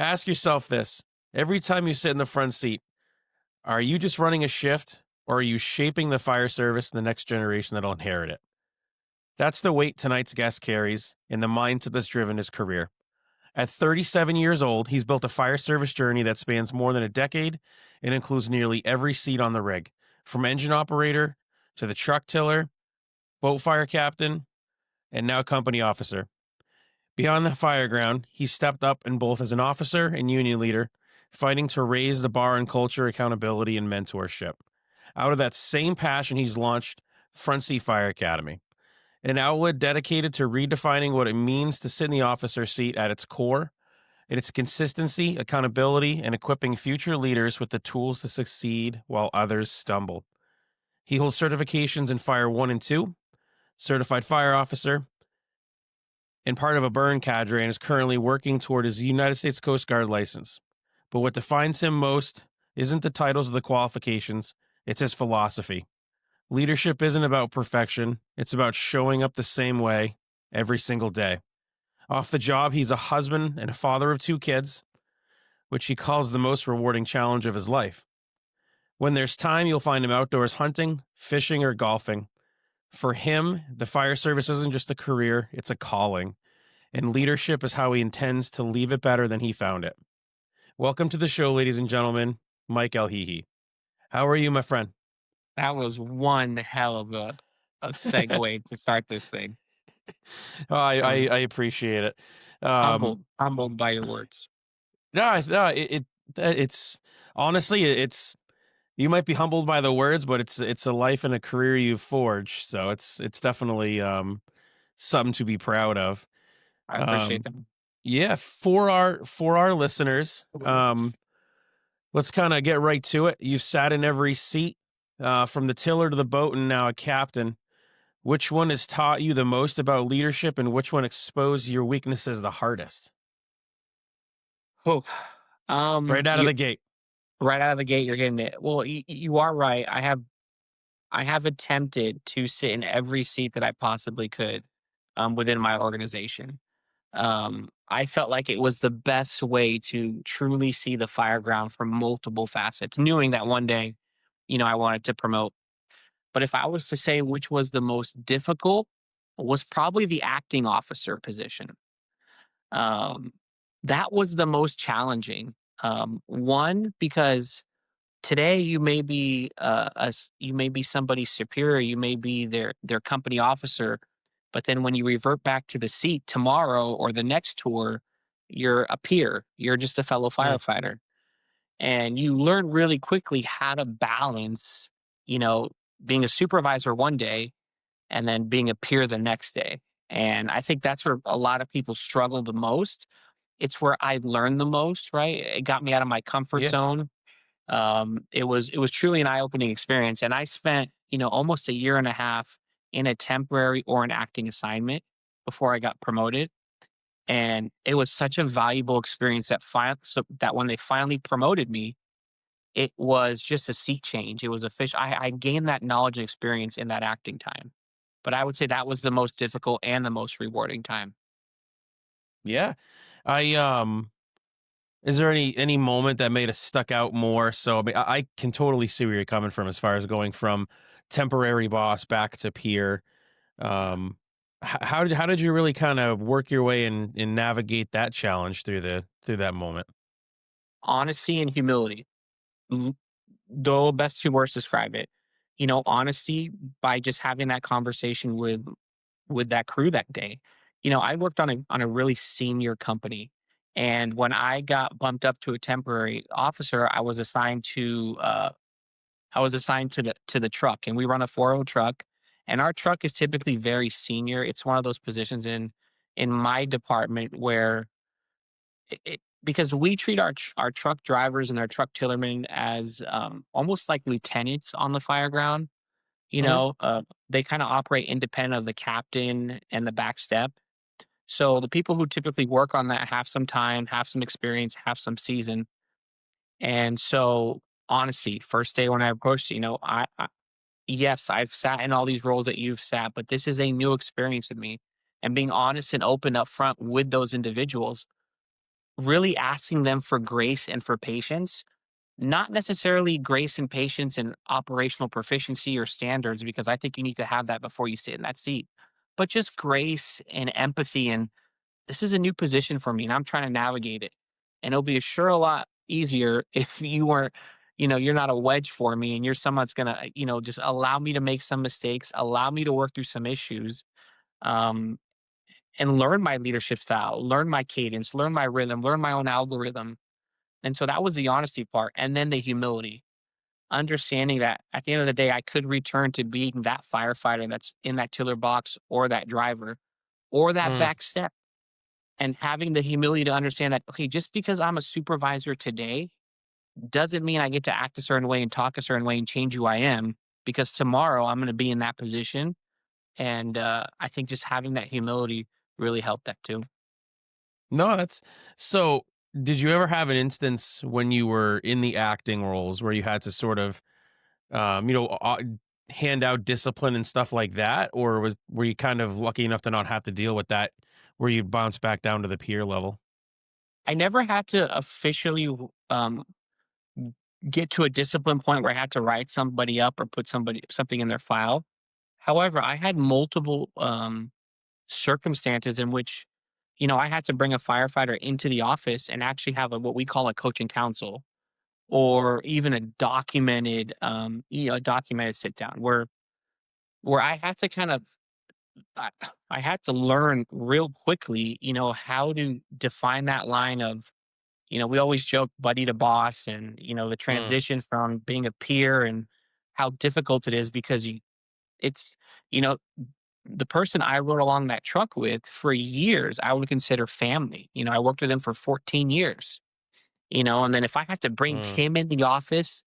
Ask yourself this. Every time you sit in the front seat, are you just running a shift or are you shaping the fire service and the next generation that'll inherit it? That's the weight tonight's guest carries and the mindset that's driven his career. At 37 years old, he's built a fire service journey that spans more than a decade and includes nearly every seat on the rig, from engine operator to the truck tiller, boat fire captain, and now company officer. Beyond the fire ground, he stepped up in both as an officer and union leader, fighting to raise the bar in culture, accountability, and mentorship. Out of that same passion, he's launched Front Seat Fire Academy, an outlet dedicated to redefining what it means to sit in the officer seat at its core, and its consistency, accountability, and equipping future leaders with the tools to succeed while others stumble. He holds certifications in Fire 1 and 2, Certified Fire Officer, and part of a burn cadre, and is currently working toward his United States Coast Guard license. But what defines him most isn't the titles or the qualifications, it's his philosophy. Leadership isn't about perfection, it's about showing up the same way every single day. Off the job, he's a husband and a father of 2 kids, which he calls the most rewarding challenge of his life. When there's time, you'll find him outdoors hunting, fishing, or golfing. For him, the fire service isn't just a career, it's a calling. And leadership is how he intends to leave it better than he found it. Welcome to the show, ladies and gentlemen, Mike Elhihi. How are you, my friend? That was one hell of a segue to start this thing. Oh, I, I I, was I appreciate it. Um, humbled by your words. no, it's honestly, it's you might be humbled by the words, but it's a life and a career you've forged. So it's definitely something to be proud of. I appreciate Um, them. yeah, for our listeners, let's kind of get right to it. You've sat in every seat, from the tiller to the boat, and now a captain. Which one has taught you the most about leadership, and which one exposed your weaknesses the hardest? Oh, Right out of you the gate. right out of the gate, you're hitting it. Well, you are right. I have attempted to sit in every seat that I possibly could, within my organization. I felt like it was the best way to truly see the fire ground from multiple facets, knowing that one day, I wanted to promote. But if I was to say which was the most difficult, was probably the acting officer position. Um, that was the most challenging. One, because today you may be somebody's superior, you may be their company officer, but then when you revert back to the seat tomorrow or the next tour, you're a peer. You're just a fellow Yeah. firefighter, and you learn really quickly how to balance, you know, being a supervisor one day and then being a peer the next day. And I think that's where a lot of people struggle the most. It's where I learned the most, right? It got me out of my comfort Yeah. zone. It was truly an eye-opening experience. And I spent, almost a year and a half in a temporary or an acting assignment before I got promoted. And it was such a valuable experience that when they finally promoted me, it was just a seat change. It was a fish. I gained that knowledge and experience in that acting time. But I would say that was the most difficult and the most rewarding time. Yeah. I Is there any moment that made it stuck out more? So I mean, I can totally see where you're coming from as far as going from temporary boss back to peer. Um, how did you really kind of work your way and navigate that challenge through that moment? Honesty and humility. L- the best two words describe it. Honesty by just having that conversation with that crew that day. I worked on a really senior company, and when I got bumped up to a temporary officer, I was assigned to the truck, and we run a 4 truck, and our truck is typically very senior. It's one of those positions in my department where because we treat our truck drivers and our truck tillermen as almost like lieutenants on the fire ground. Hmm. They kind of operate independent of the captain and the back step. So the people who typically work on that have some time, have some experience, have some season. And so, honestly, first day when I approached, yes, I've sat in all these roles that you've sat, but this is a new experience with me. And being honest and open up front with those individuals, really asking them for grace and for patience, not necessarily grace and patience and operational proficiency or standards, because I think you need to have that before you sit in that seat, but just grace and empathy. And this is a new position for me and I'm trying to navigate it. And it'll be sure a lot easier if you weren't, you're not a wedge for me and you're someone that's going to, just allow me to make some mistakes, allow me to work through some issues, um, and learn my leadership style, learn my cadence, learn my rhythm, learn my own algorithm. And so that was the honesty part. And then the humility, understanding that at the end of the day, I could return to being that firefighter that's in that tiller box or that driver or that Mm. back step, and having the humility to understand that, okay, just because I'm a supervisor today doesn't mean I get to act a certain way and talk a certain way and change who I am, because tomorrow I'm going to be in that position. And I think just having that humility really helped that too. No, that's so. Did you ever have an instance when you were in the acting roles where you had to sort of, um, you know, uh, hand out discipline and stuff like that, or were you kind of lucky enough to not have to deal with that, where you bounce back down to the peer level? I never had to officially get to a discipline point where I had to write somebody up or put something in their file. However, I had multiple circumstances in which, I had to bring a firefighter into the office and actually have what we call a coaching council, or even a documented sit down where I had to kind of, I, I had to learn real quickly, how to define that line of, we always joke buddy to boss, and, the Mm, transition from being a peer and how difficult it is, because it's, you know, the person I rode along that truck with for years, I would consider family. I worked with him for 14 years, and then if I have to bring mm, him in the office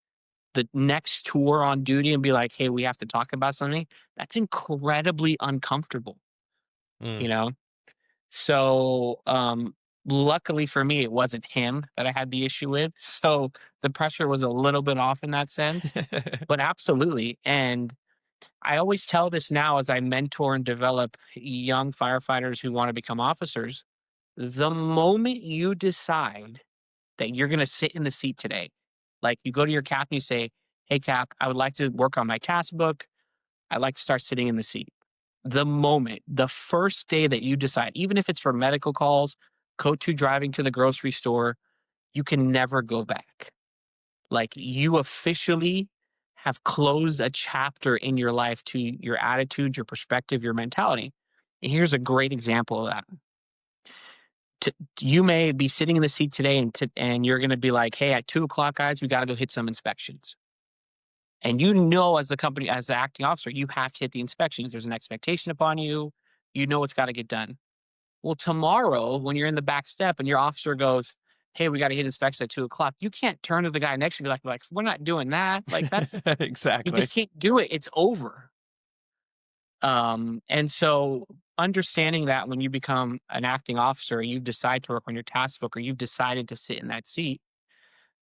the next tour on duty and be like, hey, we have to talk about something, that's incredibly uncomfortable, mm. you know? So, luckily for me, it wasn't him that I had the issue with. So the pressure was a little bit off in that sense, but absolutely. And I always tell this now as I mentor and develop young firefighters who want to become officers. The moment you decide that you're going to sit in the seat today, like you go to your cap and you say, hey, Cap, I would like to work on my task book. I'd like to start sitting in the seat. The first day that you decide, even if it's for medical calls, code two driving to the grocery store, you can never go back. Like, you officially have closed a chapter in your life to your attitude, your perspective, your mentality. And here's a great example of that. You may be sitting in the seat today, and you're going to be like, hey, at 2 o'clock, guys, we got to go hit some inspections. And as the company, as the acting officer, you have to hit the inspections. There's an expectation upon you. You know it's got to get done. Well, tomorrow, when you're in the back step and your officer goes, hey, we got to hit inspection at 2 o'clock, you can't turn to the guy next to you and be like, we're not doing that. Like, you Exactly. just can't do it. It's over. And so understanding that when you become an acting officer, you decide to work on your task book, or you've decided to sit in that seat,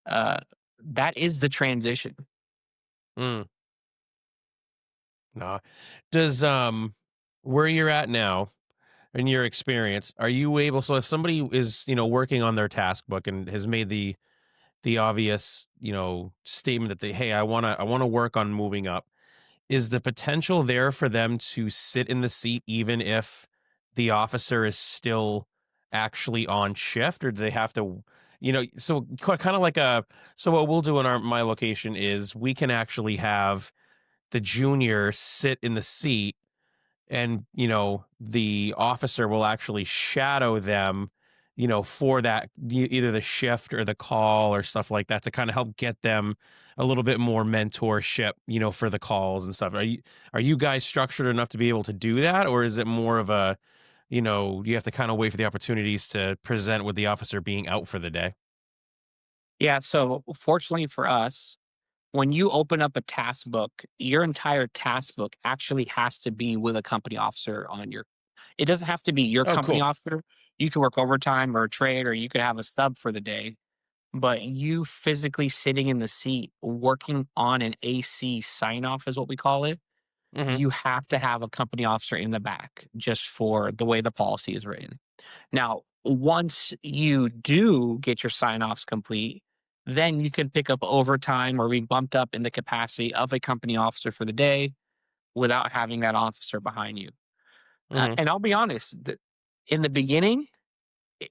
uh, that is the transition. Mm. No. Does where you're at now, in your experience, are you able, so if somebody is, working on their task book and has made the obvious, statement that hey, I want to work on moving up, is the potential there for them to sit in the seat even if the officer is still actually on shift, or do they have to, so kind of like so what we'll do in my location is we can actually have the junior sit in the seat, and the officer will actually shadow them, for that, either the shift or the call or stuff like that, to kind of help get them a little bit more mentorship, for the calls and stuff. Are you guys structured enough to be able to do that, or is it more of a, you have to kind of wait for the opportunities to present with the officer being out for the day? Yeah. So fortunately for us, when you open up a task book, your entire task book actually has to be with a company officer on your. It doesn't have to be your Oh, company cool. officer. You can work overtime or a trade, or you could have a sub for the day. But you physically sitting in the seat working on an AC sign off is what we call it. Hmm. You have to have a company officer in the back just for the way the policy is written. Now, once you do get your sign-offs complete, then you can pick up overtime or be bumped up in the capacity of a company officer for the day without having that officer behind you. Mhm. And I'll be honest, in the beginning,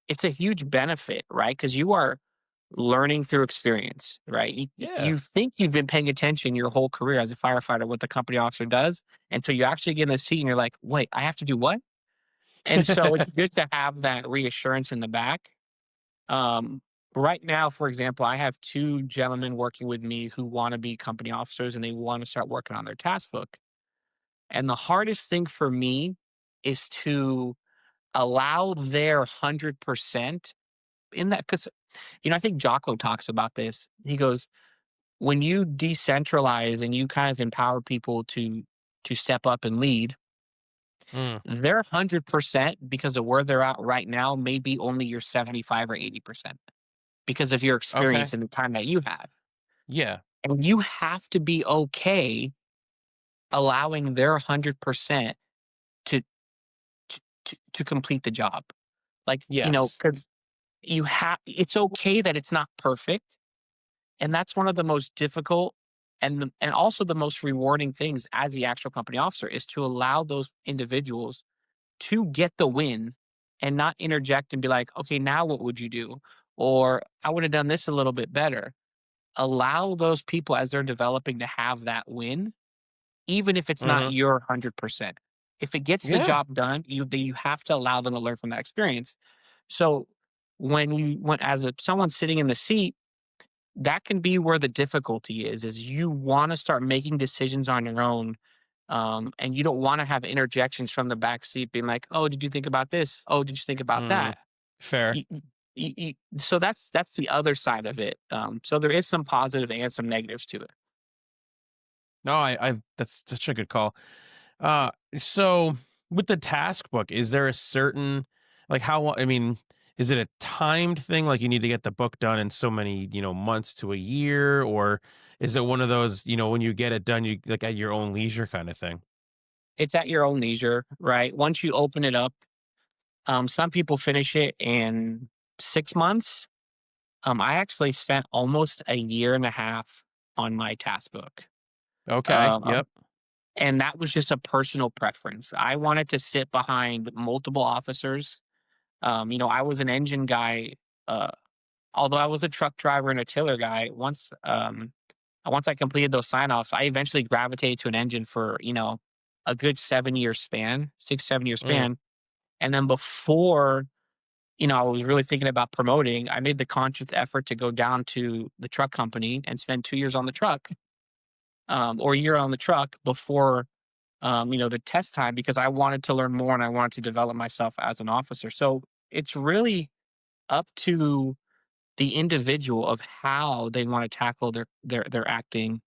it's a huge benefit, right? Because you are learning through experience, right? Yeah. You think you've been paying attention your whole career as a firefighter, what the company officer does, until you actually get in the seat and you're like, wait, I have to do what? And so it's good to have that reassurance in the back. Um, right now, for example, I have two gentlemen working with me who want to be company officers and they want to start working on their task book. And the hardest thing for me is to allow their 100% in that, because I think Jocko talks about this. He goes, when you decentralize and you kind of empower people to step up and lead, Mm. their 100% because of where they're at right now may be only your 75 or 80% because of your Okay. experience and the time that you have. Yeah. And you have to be okay allowing their 100% to to complete the job. Like, Yes. because it's okay that it's not perfect. And that's one of the most difficult and also the most rewarding things as the actual company officer is to allow those individuals to get the win and not interject and be like, okay, now what would you do? Or I would have done this a little bit better. Allow those people as they're developing to have that win, even if it's not Mhm. your 100%. If it gets the Yeah. job done, you have to allow them to learn from that experience. So when as someone sitting in the seat, that can be where the difficulty is you want to start making decisions on your own. And you don't want to have interjections from the back seat being like, oh, did you think about this? Oh, did you think about Mhm. that? Fair. So that's the other side of it. So there is some positive and some negatives to it. No, I that's such a good call. So with the task book, is there a certain like how I mean, is it a timed thing? Like you need to get the book done in so many, months to a year, or is it one of those, when you get it done, you like at your own leisure kind of thing? It's at your own leisure, right? Once you open it up, some people finish it in 6 months. I actually spent almost a year and a half on my task book. Okay. Um, Yep. and that was just a personal preference. I wanted to sit behind multiple officers. I was an engine guy, uh, although I was a truck driver and a tiller guy. Once I completed those sign offs, I eventually gravitated to an engine for a good 7 year span, 6 7 year Mm, span. And then before I was really thinking about promoting, I made the conscious effort to go down to the truck company and spend 2 years on the truck, or a year on the truck before the test time because I wanted to learn more and I wanted to develop myself as an officer. So it's really up to the individual of how they want to tackle their acting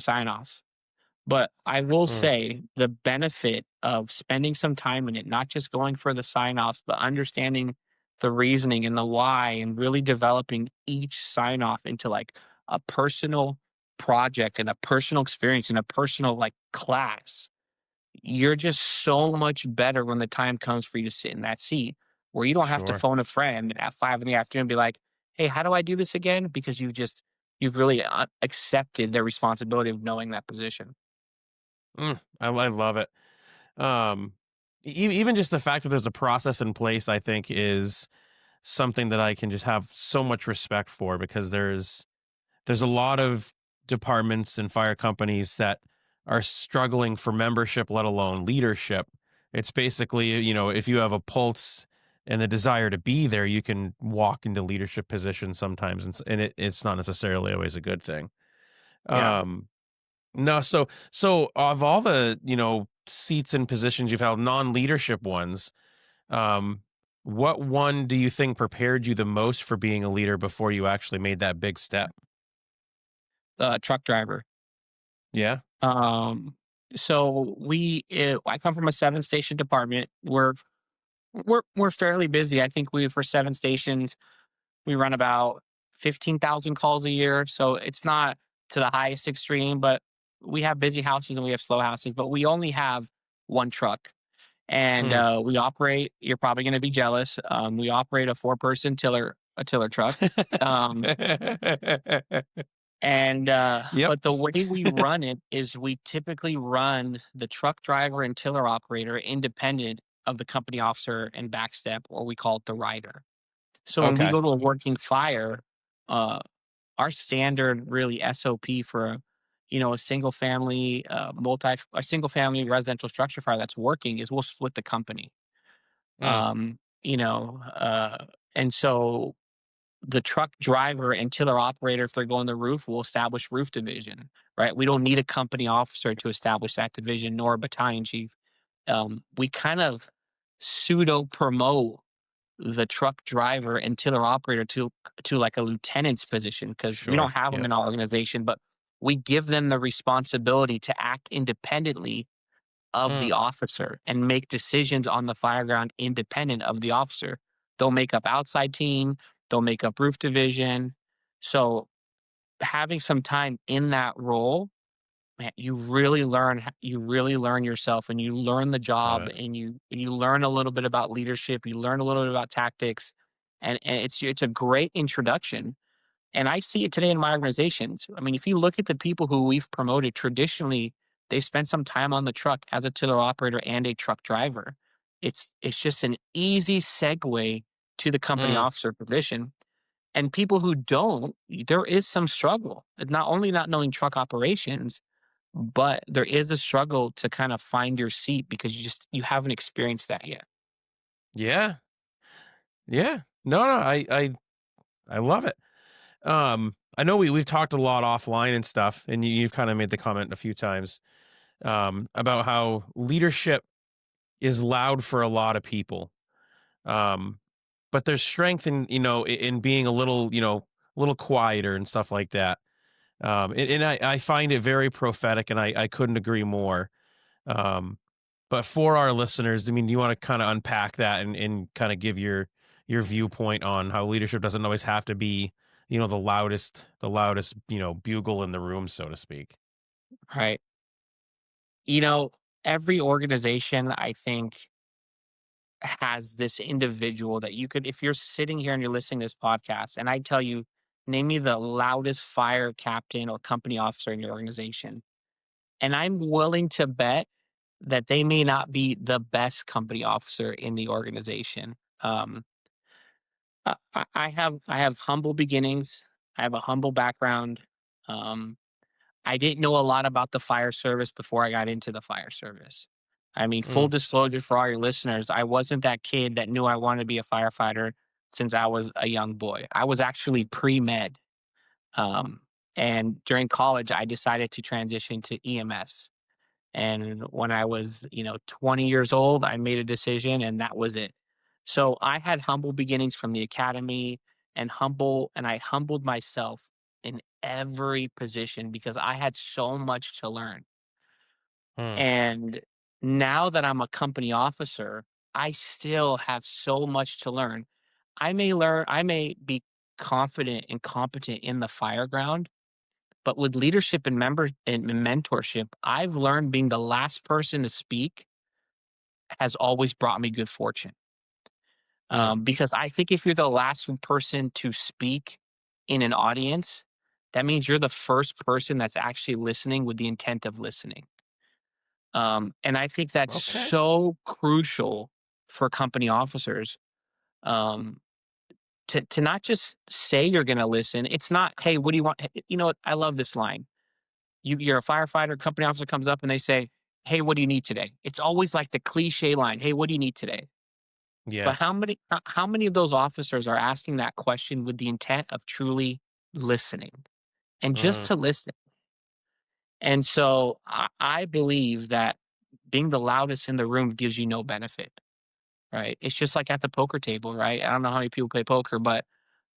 sign-offs. But I will mm, say the benefit of spending some time in it, not just going for the sign-offs, but understanding the reasoning and the why and really developing each sign-off into like a personal project and a personal experience and a personal like class. You're just so much better when the time comes for you to sit in that seat where you don't have to sure. phone a friend at 5 in the afternoon and be like, hey, how do I do this again? Because you've really accepted the responsibility of knowing that position. I love it. Um, even just the fact that there's a process in place, I think, is something that I can just have so much respect for because there's a lot of departments and fire companies that are struggling for membership, let alone leadership. It's basically, if you have a pulse and the desire to be there, you can walk into leadership positions sometimes, and it's not necessarily always a good thing. Yeah. Um, no, so of all the seats and positions you've held, non-leadership ones, um, what one do you think prepared you the most for being a leader before you actually made that big step? Truck driver. Yeah. Um, I come from a 7 station department. We're fairly busy. I think for 7 stations, we run about 15,000 calls a year. So it's not to the highest extreme, but we have busy houses and we have slow houses, but we only have one truck. And Hmm. we operate. You're probably going to be jealous. We operate a 4-person tiller truck. Um, and Yep. but the way we run it is we typically run the truck driver and tiller operator independent of the company officer and backstep, or we call it the rider. So when we Okay. go to a working fire, uh, our standard really SOP for a single family a single family residential structure fire that's working is we'll split the company. Mm. Um, you know, and so the truck driver and tiller operator, if they're going the roof, will establish roof division, right? We don't need a company officer to establish that division, nor a battalion chief. We kind of pseudo promote the truck driver and tiller operator to like a lieutenant's position because we don't Sure. have them Yep. in our organization, but we give them the responsibility to act independently of Mm. the officer and make decisions on the fireground independent of the officer. They'll make up outside team, they'll make up roof division. So having some time in that role, man, you really learn yourself and you learn the job Uh, and you learn a little bit about leadership, you learn a little bit about tactics, and it's a great introduction. And I see it today in my organizations. I mean, if you look at the people who we've promoted, traditionally, they've spent some time on the truck as a tiller operator and a truck driver. It's just an easy segue to the company mm. officer position. And people who don't, there is some struggle. Not only not knowing truck operations, but there is a struggle to kind of find your seat because you haven't experienced that yet. Yeah. Yeah. No, no, I love it. I know we've talked a lot offline and stuff, and you've kind of made the comment a few times about how leadership is loud for a lot of people. Um, but there's strength in in being a little a little quieter and stuff like that. And I find it very prophetic, and I couldn't agree more. Um, but for our listeners, I mean, do you want to kind of unpack that and kind of give your viewpoint on how leadership doesn't always have to be, the loudest, bugle in the room, so to speak. Right. You know, every organization, I think, has this individual that you could, if you're sitting here and you're listening to this podcast, and I tell you, name me the loudest fire captain or company officer in your organization. And I'm willing to bet that they may not be the best company officer in the organization. I have humble beginnings. I have a humble background. Um, I didn't know a lot about the fire service before I got into the fire service. I mean, full Mm, disclosure for all your listeners, I wasn't that kid that knew I wanted to be a firefighter since I was a young boy. I was actually pre med. Um, and during college, I decided to transition to EMS. And when I was, 20 years old, I made a decision and that was it. So I had humble beginnings from the academy and I humbled myself in every position because I had so much to learn. mm, And now that I'm a company officer, I still have so much to learn. I may be confident and competent in the fire ground, but with leadership and mentorship, I've learned being the last person to speak has always brought me good fortune. mm. Because I think if you're the last person to speak in an audience, that means you're the first person that's actually listening with the intent of listening. And I think that's Okay. so crucial for company officers um, to not just say you're going to listen. It's not, hey, what do you want? You know what? I love this line. You're a firefighter, company officer comes up and they say, "Hey, what do you need today?" It's always like the cliche line, "Hey, what do you need today?" Yeah. But how many of those officers are asking that question with the intent of truly listening and just Mm, to listen? And so I believe that being the loudest in the room gives you no benefit, right? It's just like at the poker table, right? I don't know how many people play poker, but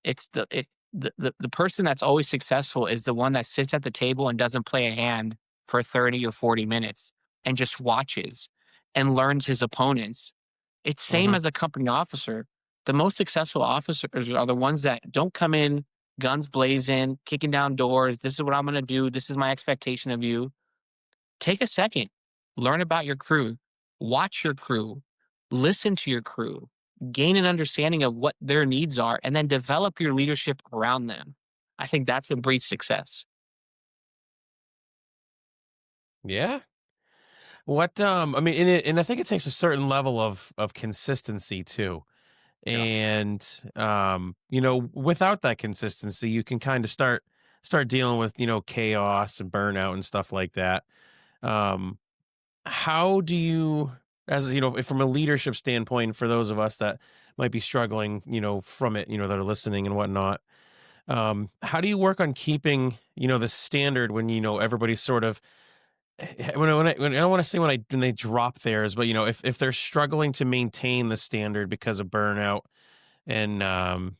it's the person that's always successful is the one that sits at the table and doesn't play a hand for 30 or 40 minutes and just watches and learns his opponents. It's same mhm. as a company officer. The most successful officers are the ones that don't come in guns blazing, kicking down doors. This is what I'm going to do. This is my expectation of you. Take a second, learn about your crew, watch your crew, listen to your crew, gain an understanding of what their needs are, and then develop your leadership around them. I think that's what breeds success. Yeah. I mean, and I think it takes a certain level of consistency too. Yeah. And without that consistency, you can kind of start dealing with, chaos and burnout and stuff like that. Um, how do you, as if from a leadership standpoint, for those of us that might be struggling, from it, that are listening and whatnot, how do you work on keeping, the standard when, everybody's sort of when I don't want to say when they drop theirs, but if they're struggling to maintain the standard because of burnout and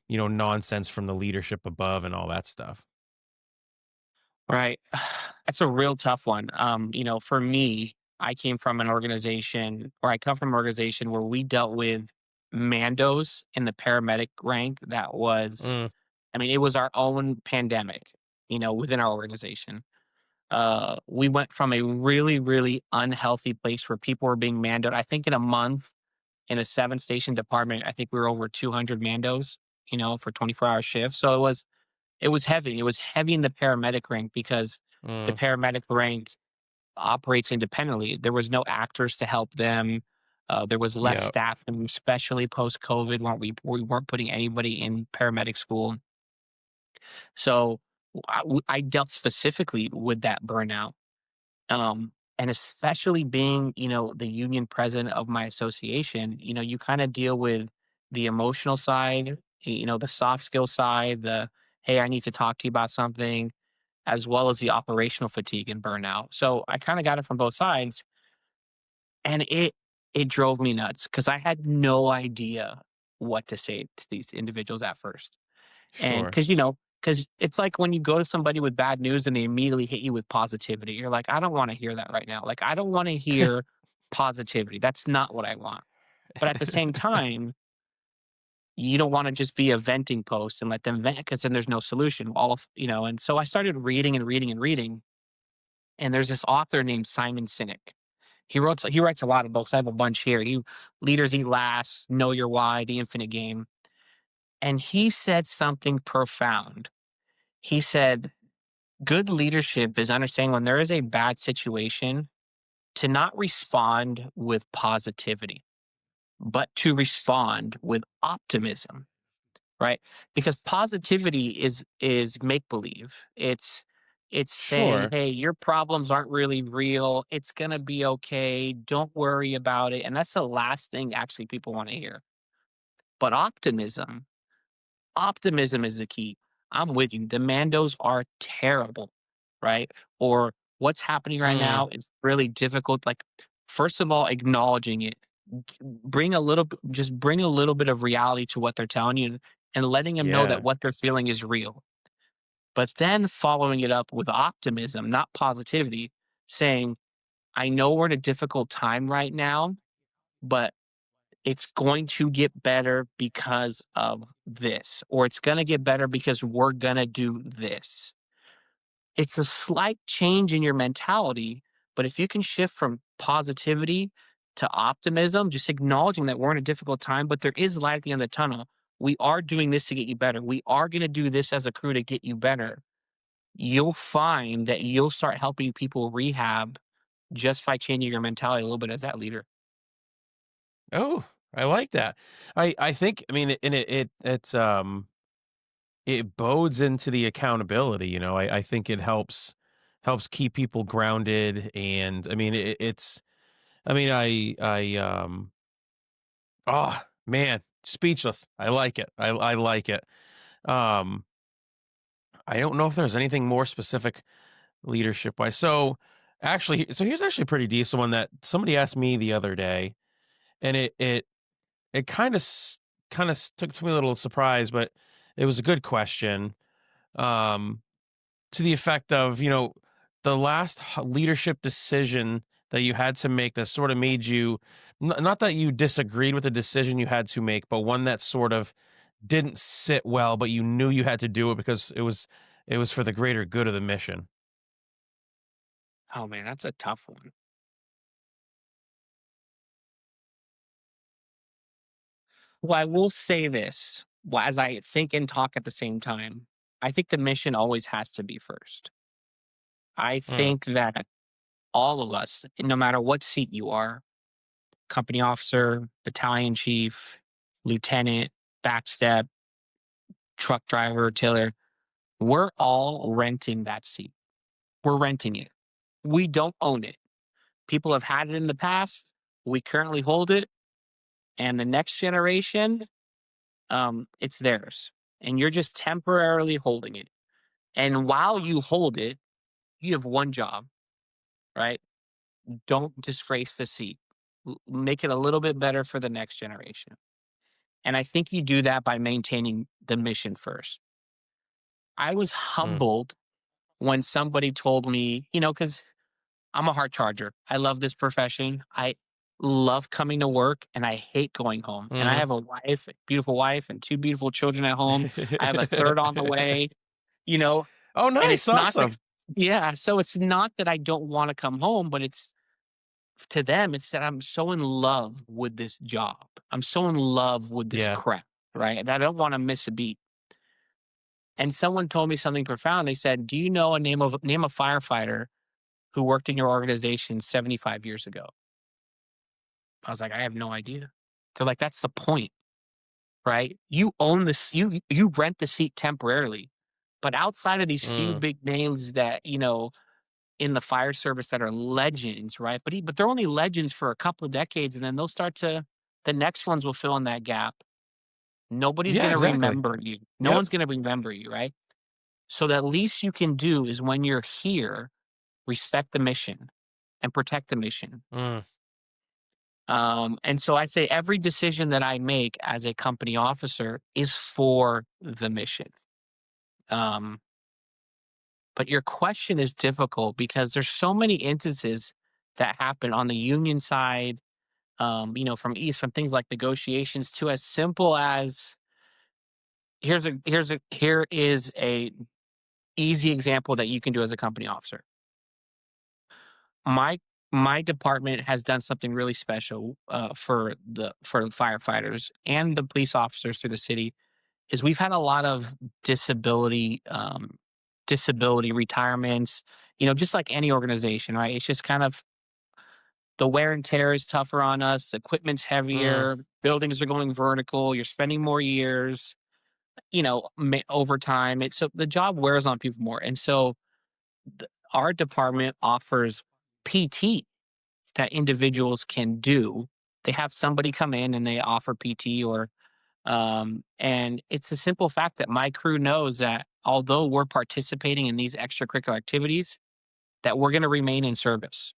nonsense from the leadership above and all that stuff. Right. That's a real tough one. For me, I came from an organization, or I come from an organization where we dealt with Mandos in the paramedic rank. That was, Mm, I mean, it was our own pandemic, within our organization. We went from a really, really unhealthy place where people were being mandoed. I think in a month, in a 7 station department, I think we were over 200 mandos, for 24-hour shifts. So it was heavy. It was heavy in the paramedic rank because the mm, paramedic rank operates independently. There was no actors to help them. There was less yeah. staff, and especially post COVID, we weren't putting anybody in paramedic school. So I dealt specifically with that burnout, and especially being the union president of my association. You kind of deal with the emotional side, the soft skill side, the hey, I need to talk to you about something, as well as the operational fatigue and burnout. So I kind of got it from both sides, and it drove me nuts because I had no idea what to say to these individuals at first. And Sure. because it's like when you go to somebody with bad news and they immediately hit you with positivity. You're like, I don't want to hear that right now. Like, I don't want to hear positivity. That's not what I want. But at the same time, you don't want to just be a venting post and let them vent, because then there's no solution. And so I started reading and reading and reading. And there's this author named Simon Sinek. He writes a lot of books. I have a bunch here. Leaders Eat Last, Know Your Why, The Infinite Game. And he said something profound. He said, good leadership is understanding when there is a bad situation to not respond with positivity, but to respond with optimism, right? Because positivity is make believe. It's saying, Sure. "Hey, your problems aren't really real. It's going to be okay. Don't worry about it." And that's the last thing actually people want to hear. But optimism is the key. I'm with you. The Mandos are terrible, right? Or what's happening right Mm, now is really difficult. Like, first of all, acknowledging it, just bring a little bit of reality to what they're telling you, and letting them know that yeah. what they're feeling is real. But then following it up with optimism, not positivity, saying, I know we're in a difficult time right now, but it's going to get better because of this, or it's going to get better because we're going to do this. It's a slight change in your mentality, but if you can shift from positivity to optimism, just acknowledging that we're in a difficult time, but there is light at the end of the tunnel. We are doing this to get you better. We are going to do this as a crew to get you better. You'll find that you'll start helping people rehab just by changing your mentality a little bit as that leader. Oh, I like that. I think, I mean, and it bodes into the accountability. I think it helps keep people grounded. And I mean, it's I mean, oh man, speechless. I like it. I like it. Um, I don't know if there's anything more specific leadership wise. So here's actually a pretty decent one that somebody asked me the other day, and it kind of took me a little surprise, but it was a good question. Um, to the effect of, the last leadership decision that you had to make that sort of made you, not that you disagreed with the decision you had to make, but one that sort of didn't sit well, but you knew you had to do it because it was for the greater good of the mission. Oh man, that's a tough one. Well, I will say this, well, as I think and talk at the same time, I think the mission always has to be first. I Mm, think that all of us, no matter what seat you are, company officer, battalion chief, lieutenant, backstep, truck driver, tiller, we're all renting that seat. We're renting it. We don't own it. People have had it in the past. We currently hold it. And the next generation, it's theirs. And you're just temporarily holding it. And while you hold it, you have one job, right? Don't disgrace the seat. Make it a little bit better for the next generation. And I think you do that by maintaining the mission first. I was mm, humbled when somebody told me, because I'm a heart charger. I love this profession. I love coming to work and I hate going home. And I mhm. have a wife, beautiful wife, and two beautiful children at home. I have a third on the way, you know, Oh, and nice, it's not that, awesome. yeah. So it's not that I don't want to come home, but it's to them, it's that I'm so in love with this job. I'm so in love with this Yeah. crap, right? That I don't want to miss a beat. And someone told me something profound. They said, "Do you know name a firefighter who worked in your organization 75 years ago?" I was like, "I have no idea." They're like, "That's the point, right? You own this. You rent the seat temporarily, but outside of these few Mm, big names that in the fire service that are legends, right? But they're only legends for a couple of decades, and then they'll start to the next ones will fill in that gap. Nobody's yeah, gonna exactly. remember you. No Yep. one's gonna remember you, right? So the least you can do is when you're here, respect the mission and protect the mission. Mm, And so I say every decision that I make as a company officer is for the mission. Um, but your question is difficult because there's so many instances that happen on the union side, from things like negotiations to as simple as here is a easy example that you can do as a company officer. My my department has done something really special for firefighters and the police officers through the city is we've had a lot of disability retirements, just like any organization, right? It's just kind of the wear and tear is tougher on us, equipment's mm, heavier, buildings are going vertical, you're spending more years, over time. So the job wears on people more. And so our department offers PT that individuals can do. They have somebody come in and they offer PT and it's a simple fact that my crew knows that although we're participating in these extracurricular activities, that we're going to remain in service.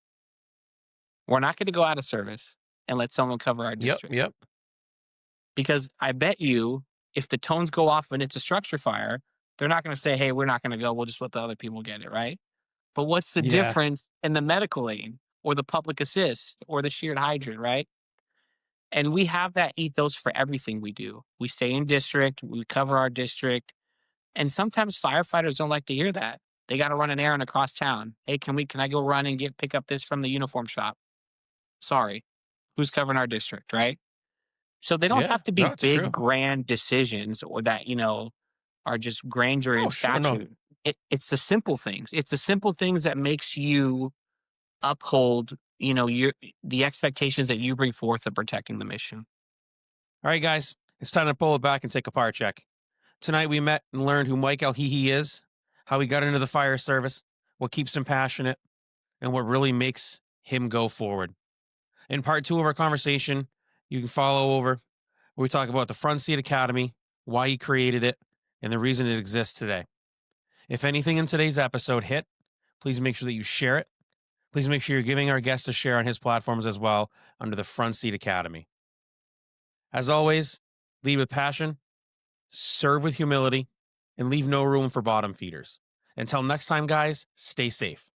We're not going to go out of service and let someone cover our yep, district. yep. Because I bet you if the tones go off and it's a structure fire, they're not going to say, hey, we're not going to go. We'll just let the other people get it, right? But what's the Yeah. difference in the medical aid or the public assist or the sheared hydrant, right? And we have that ethos for everything we do. We stay in district, we cover our district. And sometimes firefighters don't like to hear that. They got to run an errand across town. Hey, can I go run and pick up this from the uniform shop? Sorry. Who's covering our district, right? So they don't Yeah. have to be No, it's big true. grand decisions or that, are just grandeur Oh, in sure. No. statute. It's the simple things. It's the simple things that makes you uphold, the expectations that you bring forth of protecting the mission. All right, guys, it's time to pull it back and take a part check. Tonight we met and learned who Mike Elhihi is, how he got into the fire service, what keeps him passionate, and what really makes him go forward. In part two of our conversation, you can follow over where we talk about the Front Seat Academy, why he created it, and the reason it exists today. If anything in today's episode hit, please make sure that you share it. Please make sure you're giving our guest a share on his platforms as well under the Front Seat Academy. As always, lead with passion, serve with humility, and leave no room for bottom feeders. Until next time, guys, stay safe.